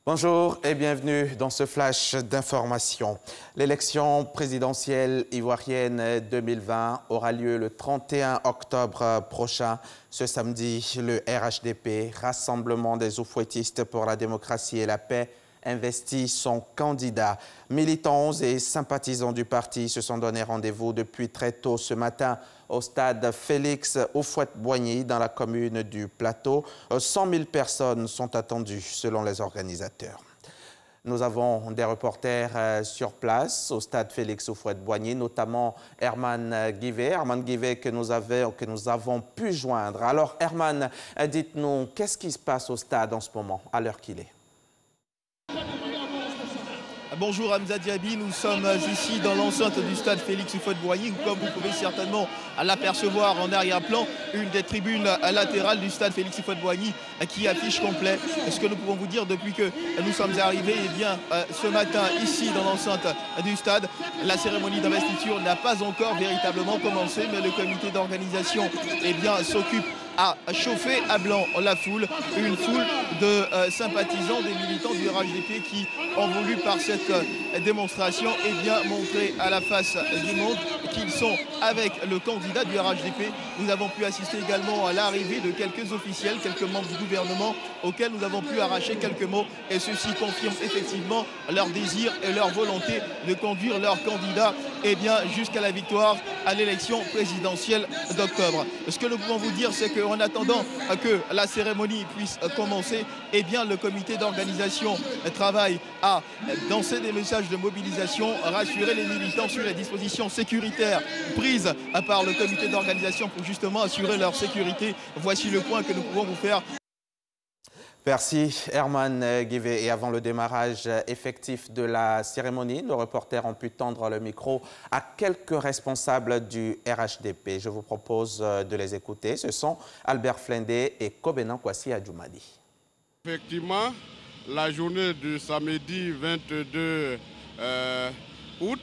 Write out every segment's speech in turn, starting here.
Bonjour et bienvenue dans ce flash d'information. L'élection présidentielle ivoirienne 2020 aura lieu le 31 octobre prochain. Ce samedi, le RHDP, Rassemblement des oufouettistes pour la démocratie et la paix, investit son candidat. Militants et sympathisants du parti se sont donné rendez-vous depuis très tôt ce matin au stade Félix Houphouët-Boigny dans la commune du Plateau. 100 000 personnes sont attendues selon les organisateurs. Nous avons des reporters sur place au stade Félix Houphouët-Boigny, notamment Herman Guivet. Herman Guivet que nous avons pu joindre. Alors Herman, dites-nous, qu'est-ce qui se passe au stade en ce moment, à l'heure qu'il est? Bonjour Hamza Diaby, nous sommes ici dans l'enceinte du stade Félix Houphouët-Boigny. Comme vous pouvez certainement l'apercevoir en arrière-plan, une des tribunes latérales du stade Félix Houphouët-Boigny qui affiche complet. Ce que nous pouvons vous dire depuis que nous sommes arrivés, ce matin ici dans l'enceinte du stade, la cérémonie d'investiture n'a pas encore véritablement commencé, mais le comité d'organisation s'occupe à chauffer à blanc la foule, une foule de sympathisants, des militants du RHDP qui ont voulu par cette démonstration montrer à la face du monde qu'ils sont avec le candidat du RHDP. Nous avons pu assister également à l'arrivée de quelques officiels, quelques membres du gouvernement auxquels nous avons pu arracher quelques mots et ceci confirme effectivement leur désir et leur volonté de conduire leur candidat jusqu'à la victoire à l'élection présidentielle d'octobre. Ce que nous pouvons vous dire, c'est qu'en attendant que la cérémonie puisse commencer, le comité d'organisation travaille à lancer des messages de mobilisation, rassurer les militants sur les dispositions sécuritaires prises par le comité d'organisation pour justement assurer leur sécurité. Voici le point que nous pouvons vous faire. Merci Herman Guivet. Et avant le démarrage effectif de la cérémonie, nos reporters ont pu tendre le micro à quelques responsables du RHDP. Je vous propose de les écouter. Ce sont Albert Flindé et Kobenan Kwasi Adjoumadi. Effectivement, la journée du samedi 22 août,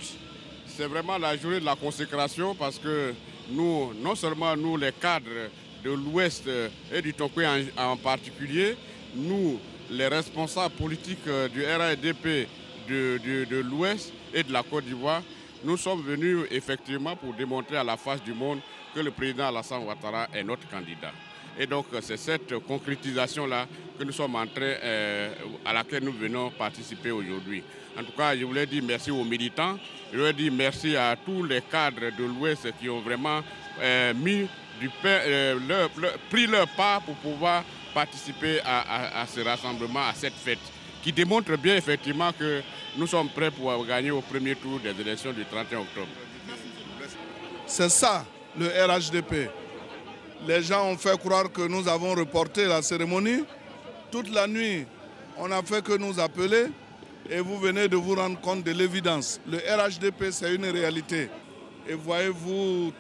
c'est vraiment la journée de la consécration parce que nous, non seulement nous les cadres de l'Ouest et du Tonkoué en particulier, nous, les responsables politiques du RHDP de l'Ouest et de la Côte d'Ivoire, nous sommes venus effectivement pour démontrer à la face du monde que le président Alassane Ouattara est notre candidat. Et donc c'est cette concrétisation-là que nous sommes en train, à laquelle nous venons participer aujourd'hui. En tout cas, je voulais dire merci aux militants, je voulais dire merci à tous les cadres de l'Ouest qui ont vraiment pris leur part pour pouvoir participer à ce rassemblement, à cette fête, qui démontre bien effectivement que nous sommes prêts pour gagner au premier tour des élections du 31 octobre. C'est ça le RHDP. Les gens ont fait croire que nous avons reporté la cérémonie. Toute la nuit, on n'a fait que nous appeler et vous venez de vous rendre compte de l'évidence. Le RHDP, c'est une réalité. Et voyez-vous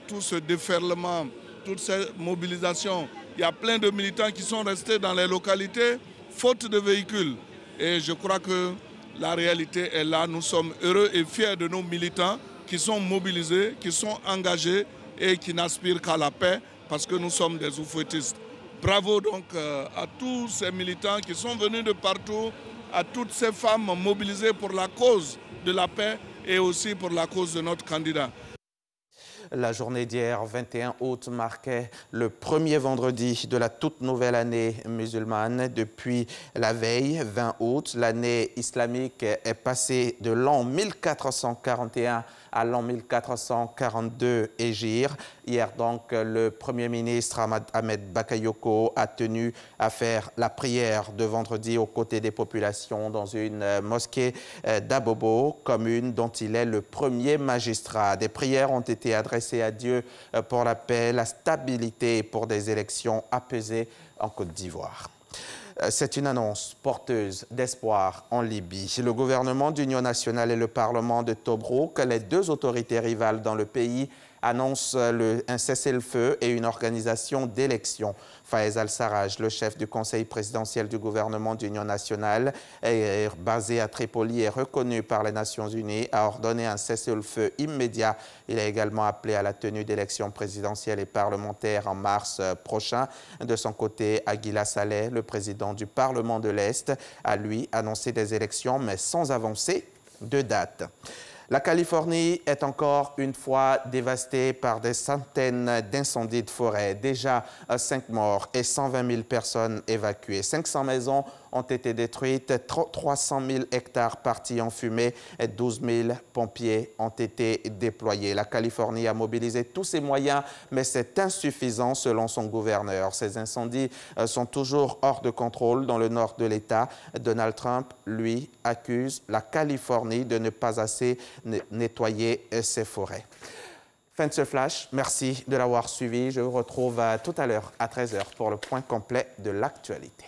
tout ce déferlement, toute cette mobilisation. Il y a plein de militants qui sont restés dans les localités, faute de véhicules. Et je crois que la réalité est là. Nous sommes heureux et fiers de nos militants qui sont mobilisés, qui sont engagés et qui n'aspirent qu'à la paix parce que nous sommes des oufouettistes. Bravo donc à tous ces militants qui sont venus de partout, à toutes ces femmes mobilisées pour la cause de la paix et aussi pour la cause de notre candidat. La journée d'hier, 21 août, marquait le premier vendredi de la toute nouvelle année musulmane. Depuis la veille, 20 août, l'année islamique est passée de l'an 1441 à l'an 1442 Hégire. Hier donc, le Premier ministre Ahmed Bakayoko a tenu à faire la prière de vendredi aux côtés des populations dans une mosquée d'Abobo, commune dont il est le premier magistrat. Des prières ont été adressées à Dieu pour la paix, la stabilité et pour des élections apaisées en Côte d'Ivoire. C'est une annonce porteuse d'espoir en Libye. Le gouvernement d'Union nationale et le Parlement de Tobrouk, les deux autorités rivales dans le pays, annonce un cessez-le-feu et une organisation d'élections. Fayez Al-Sarraj, le chef du conseil présidentiel du gouvernement d'Union nationale, basé à Tripoli et reconnu par les Nations unies, a ordonné un cessez-le-feu immédiat. Il a également appelé à la tenue d'élections présidentielles et parlementaires en mars prochain. De son côté, Aguila Saleh, le président du Parlement de l'Est, a lui annoncé des élections, mais sans avancée de date. La Californie est encore une fois dévastée par des centaines d'incendies de forêt. Déjà 5 morts et 120 000 personnes évacuées. 500 maisons ont été détruites, 300 000 hectares partis en fumée et 12 000 pompiers ont été déployés. La Californie a mobilisé tous ses moyens, mais c'est insuffisant selon son gouverneur. Ces incendies sont toujours hors de contrôle dans le nord de l'État. Donald Trump, lui, accuse la Californie de ne pas assez nettoyer ses forêts. Fin de ce flash. Merci de l'avoir suivi. Je vous retrouve tout à l'heure à 13h pour le point complet de l'actualité.